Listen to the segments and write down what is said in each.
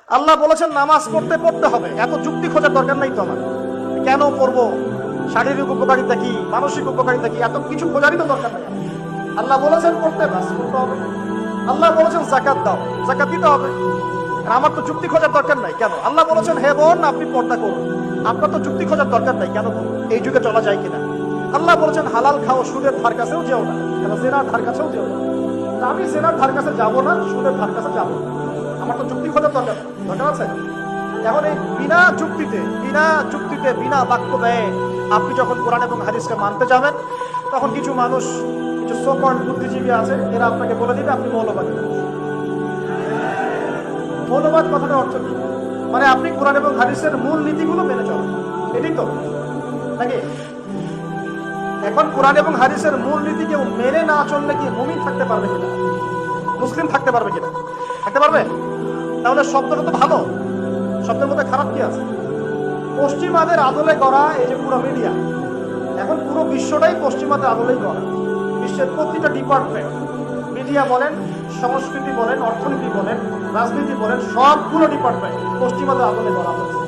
আল্লাহ বলেছেন নামাজ পড়তে পড়তে হবে, এত যুক্তি খোঁজার দরকার নাই তো আমার। কেন পড়বো, শারীরিক উপকারিতা কি, মানসিক উপকারিতা কি, এত কিছু খোঁজারই তো দরকার নাই। আল্লাহ বলেছেন পড়তে, ব্যাস পড়তে হবে। আল্লাহ বলেছেন যাকাত দাও, যাকাত দিতে হবে। আর আমার তো যুক্তি খোঁজার দরকার নাই। কেন আল্লাহ বলেছেন হে বোন আপনি পর্দা করুন, আপনার তো যুক্তি খোঁজার দরকার নাই। কেন এই যুগে চলা যায় কিনা। আল্লাহ বলেছেন হালাল খাও, সুদের ধার কাছেও যেও না, কেন জেনার ধার কাছেও যেও না। আমি জেনার ধার কাছে যাবো না, সুদের ধার কাছে যাবো না। আমার তো যুক্তি খোঁজার দরকার আছে। এখন এই বিনা যুক্তিতে বিনা বাক্য ব্যয়ে আপনি যখন কোরআন এবং হাদিসকে মানতে যাবেন, তখন কিছু মানুষ, কিছু সোকল্ড বুদ্ধিজীবী আছে, এরা আপনাকে বলে দিবে আপনি মৌলবাদী। মৌলবাদ কথাটার অর্থ কি? মানে আপনি কোরআন এবং হাদিসের মূল নীতিগুলো মেনে চলেন, এটাই তো নাকি? এখন কোরআন এবং হাদিসের মূল নীতি কেউ মেনে না চললে কি মুমিন থাকতে পারবে কিনা, মুসলিম থাকতে পারবে কিনা? থাকতে পারবে? তাহলে শব্দটা তো ভালো, শব্দের মধ্যে খারাপ কি আছে? পশ্চিমাদের আদলে গড়া এই যে পুরো মিডিয়া, এখন পুরো বিশ্বটাই পশ্চিমাদের আদলেই গড়া। বিশ্বের প্রতিটা ডিপার্টমেন্ট, মিডিয়া বলেন, সংস্কৃতি বলেন, অর্থনীতি বলেন, রাজনীতি বলেন, সবগুলো ডিপার্টমেন্ট পশ্চিমাদের আদলে গড়া হয়েছে।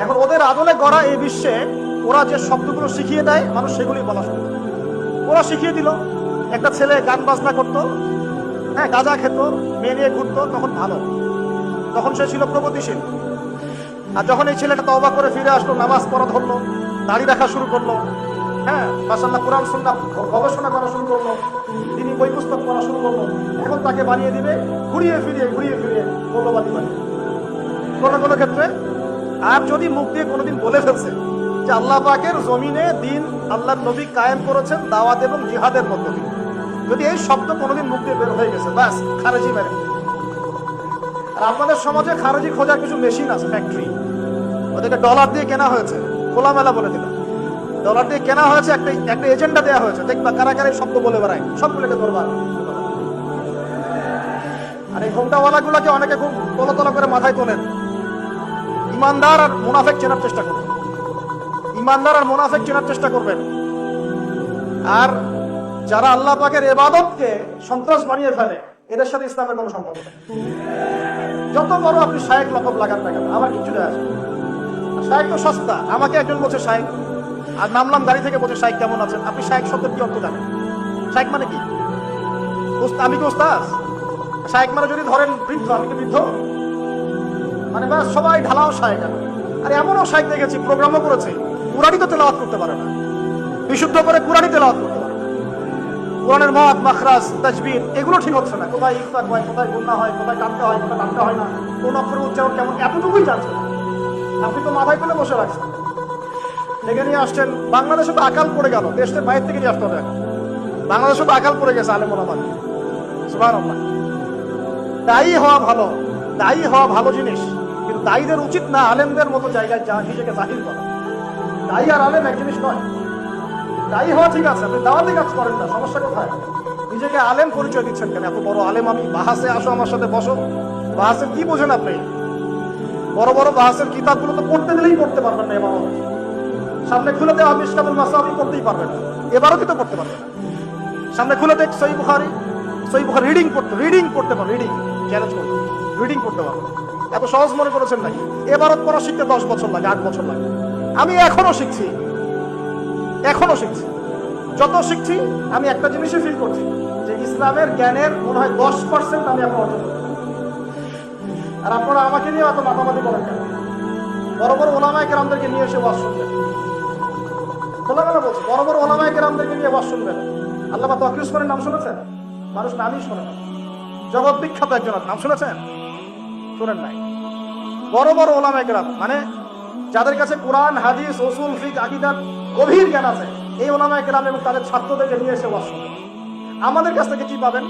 এখন ওদের আদলে গড়া এই বিশ্বে ওরা যে শব্দগুলো শিখিয়ে দেয় মানুষ সেগুলি বলা শুরু। ওরা শিখিয়ে দিল, একটা ছেলে গান বাজনা করতো, হ্যাঁ গাঁজা খেত, মেয়ে নিয়ে ঘুরতো, তখন ভালো, তখন সে ছিল প্রগতিশীল। আর যখন এই ছেলেটা তওবা করে ফিরে আসলো, নামাজ পড়া ধরলো, দাড়ি রাখা শুরু করলো, হ্যাঁ মাশাআল্লাহ কোরআন সুন্নাহ গবেষণা করা শুরু করলো, তিনি বই পুস্তক পড়া শুরু করলো, এখন তাকে বানিয়ে দিবে ঘুরিয়ে ফিরিয়ে মৌলবাদী বানিয়ে কোনো কোনো ক্ষেত্রে। আর যদি মুখ দিয়ে কোনোদিন বলে ফেলছে যে আল্লাহ পাকের জমিনে দিন আল্লাহর নবী কায়েম করেছেন দাওয়াত এবং জিহাদের মধ্য দিয়ে, যদি এই শব্দ কোনোদিন মুখ দিয়ে বের হয়ে গেছে, ব্যাস খারেজি মেরে। আর আপনাদের সমাজে খারেজি খোঁজার কিছু মেশিন আছে, ফ্যাক্টরি, ওদেরকে ডলার দিয়ে কেনা হয়েছে, খোলামেলা বলে দিলাম, ডলার দিয়ে কেনা হয়েছে, একটা এজেন্ডা দেওয়া হয়েছে, দেখবা কারা কারা শব্দ বলে বেড়ায়, সবগুলোকে ধরবার। আর এই ঘোমটাওয়ালা গুলাকে অনেকে খুব তলা করে মাথায় তোলেন। ইমানদার আর মুনাফেক চেনার চেষ্টা করবেন, ইমানদার আর মুনাফেক চেনার চেষ্টা করবেন। আর যারা আল্লাহ পাকের ইবাদতকে সন্ত্রাস বানিয়ে ফেলে, এদের সাথে ইসলামের কোনো সম্পর্ক নেই। যত বড় আপনি শায়েখ লকব লাগান না কেন, আমার কিছু দেয় আসে। শায়েখ তো সস্তা, আমাকে একজন বলছে শায়েখ, আর নামলাম গাড়ি থেকে বলছে শায়েখ কেমন আছেন। আপনি শায়েখ শব্দের কি অর্থ জানেন? শায়েখ মানে কি? আমি কি ওস্তাদ? শায়েখ মানে যদি ধরেন বৃদ্ধ, আমি কি বৃদ্ধ? মানে ব্যাস সবাই ঢালাও শায়েখ। আর এমনও শায়েখ দেখেছি প্রোগ্রামও করেছে, কুরআনই তো তেলাওয়াত করতে পারে না, বিশুদ্ধ করে কুরআনই তেলাওয়াত করতে পারে। কোরআনের মত মাখরাজ তাজবির এগুলো ঠিক হচ্ছে না, কোথায় ইফতার হয়, কোথায় গুন্না হয়, কোথায় টানতে হয়, কোথায় টানতে হয় না, কোন অক্ষরের উচ্চারণ কেমন, এতটুকুই জানছে না। আপনি তো মাথায় ফেলে বসে রাখছেন, ডেকে নিয়ে আসছেন। বাংলাদেশে তো আকাল পড়ে গেল, দেশের বাইরে থেকে নিয়ে আসতে হবে। এখন বাংলাদেশে তো আকাল পড়ে গেছে আলেম ওলামা, সুবহানাল্লাহ। দায়ী হওয়া ভালো জিনিস, কিন্তু দায়ীদের উচিত না আলেমদের মতো জায়গায় নিজেকে জাহির করা। দায়ী আর আলেম এক জিনিস নয়। দায়ী হওয়া ঠিক আছে, আপনি দাওয়াতি কাজ করেন না, সমস্যা কোথায়? নিজেকে আলেম পরিচয় দিচ্ছেন কেন? এত বড় আলেম আমি, বাহাসে আসো আমার সাথে বসো। বাহাসের কি বোঝেন আপনি? বড় বড় বাহাসের কিতাবগুলো তো পড়তে দিলেই পড়তে পারবেন না। এবার সামনে খুলে দেওয়া মিশকাতুল মাসাবি পড়তেই পারবেন না, এবারও কি তো পড়তে পারবেন না। সামনে খুলে দেখ সহিহ বুখারী রিডিং পড়তে পারো, রিডিং চ্যালেঞ্জ করতে, রিডিং পড়তে পারো। এত সহজ মনে করেছেন নাকি? এবারও পড়া শিখতে 10 বছর লাগে, 8 বছর লাগে। আমি এখনো শিখছি। যত শিখছি আমি একটা জিনিসই ফিল করছি যে ইসলামের জ্ঞানের মনে হয় 10% আমি এখন অর্জন করছি। আর আপনারা আমাকে নিয়ে এত মাতামাতি করেন কেন? বড় বড় ওলামায়ে কেরামদেরকে নিয়ে এসে ওয়াজ শুনবেন, খোলামেলা বলছি, বড় বড় ওলামায়ে কেরামদেরকে নিয়ে ওয়াজ শুনবেন। আল্লামা তাকি উসমানীর নাম শুনেছেন? মানুষ নামই শোনে না। জগৎ বিখ্যাত একজন নাম শুনেছেন? শুনেন নাই? বড় বড় ওলামায়ে কেরাম, মানে যাদের কাছে কোরআন হাদিস উসুল ফিকহ আকীদার গভীর জ্ঞান আছে, এই ওলামায়ে কেরাম এবং তাদের ছাত্রদেরকে নিয়ে এসে ওয়াজ শুনবেন। আমাদের কাছ থেকে কি পাবেন?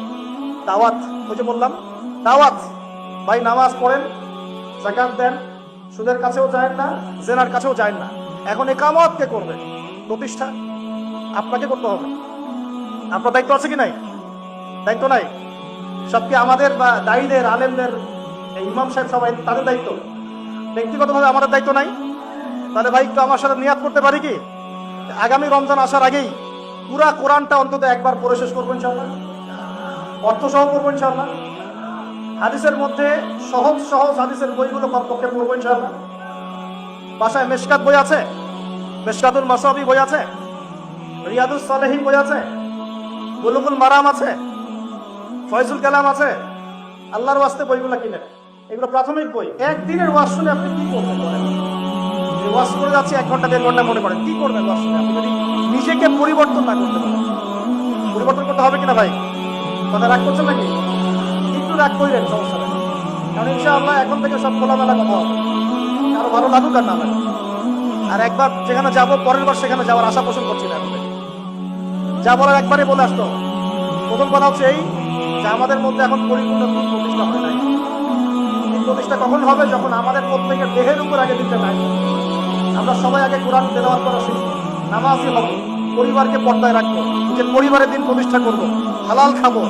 দাওয়াত। ওই যে বললাম দাওয়াত, ভাই নামাজ পড়েন, যাকাত দেন, সুদের কাছেও যায় না, জেনার কাছেও যায় না। এখন ইকামত কে করবে? প্রতিষ্ঠা আপনাকে করতে হবে। আপনার দায়িত্ব আছে কি নাই? দায়িত্ব নাই? সব কি আমাদের বা দায়ীদের, আলেমদের, ইমাম সাহেব সবাই তাদের দায়িত্ব? ব্যক্তিগতভাবে আমাদের দায়িত্ব নাই? তাহলে ভাই একটু আমার সাথে নিয়াত করতে পারি কি আগামী রমজান আসার আগেই পুরা কোরআনটা অন্তত একবার পড়ে শেষ করবো ইনশাআল্লাহ, অর্থ সহ করবো ইনশাআল্লাহ। হাদিসের মধ্যে সহজ সহজ হাদিসের বইগুলো কমপক্ষে পড়বো ইনশাআল্লাহ। বাসায় মেশকাত বই আছে, মেশকাতুল মাসাবি বই আছে, রিয়াদুস সালেহিন বই আছে, বুলুগুল মারাম আছে, ফয়জুল কালাম আছে। আল্লাহর ওয়াস্তে বইগুলো কিনে, এগুলো প্রাথমিক বই। একদিনের ওয়াজ শুনে আপনি কি করবেন বলেন? যে ওয়াজ করে যাচ্ছে 1 ঘন্টা 1.5 ঘন্টা মনে করেন, কি করবেন ওয়াজ শুনে? আপনি যদি নিজেকে পরিবর্তন না করতে পারেন, পরিবর্তন করতে হবে কিনা ভাই? কথা রাগ করছেন নাকি? একটু রাগ করলেন, সমস্যা নেই, কারণ ইনশাআল্লাহ এখন থেকে সব খোলামেলা কথা হবে, আরো ভালো লাগুক আর না লাগে। আর একবার যেখানে যাবো, পরের বার সেখানে যাওয়ার আশা পোষণ করছি না। যা বলার একবারই বলে আসতো। প্রথম কথা হচ্ছে এই যে আমাদের মধ্যে এখন পরিপূর্ণ দিন প্রতিষ্ঠা হয় নাই। দিন প্রতিষ্ঠা কখন হবে? যখন আমাদের প্রত্যেকের দেহের উপর আগে দিতে নাই। আমরা সবাই আগে কোরআন তেলাওয়াত করা শিখবো, নামাজি হবো, পরিবারকে পর্দায় রাখবো, যে পরিবারের দিন প্রতিষ্ঠা করবো, হালাল খাবো,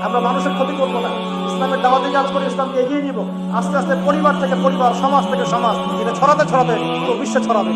আমরা মানুষের ক্ষতি করবো না, ইসলামের দাওয়াতে কাজ করে ইসলামকে এগিয়ে নিব। আস্তে আস্তে পরিবার থেকে পরিবার, সমাজ থেকে সমাজ, এটা ছড়াতে ছড়াতে পুরো বিশ্বে ছড়াবে।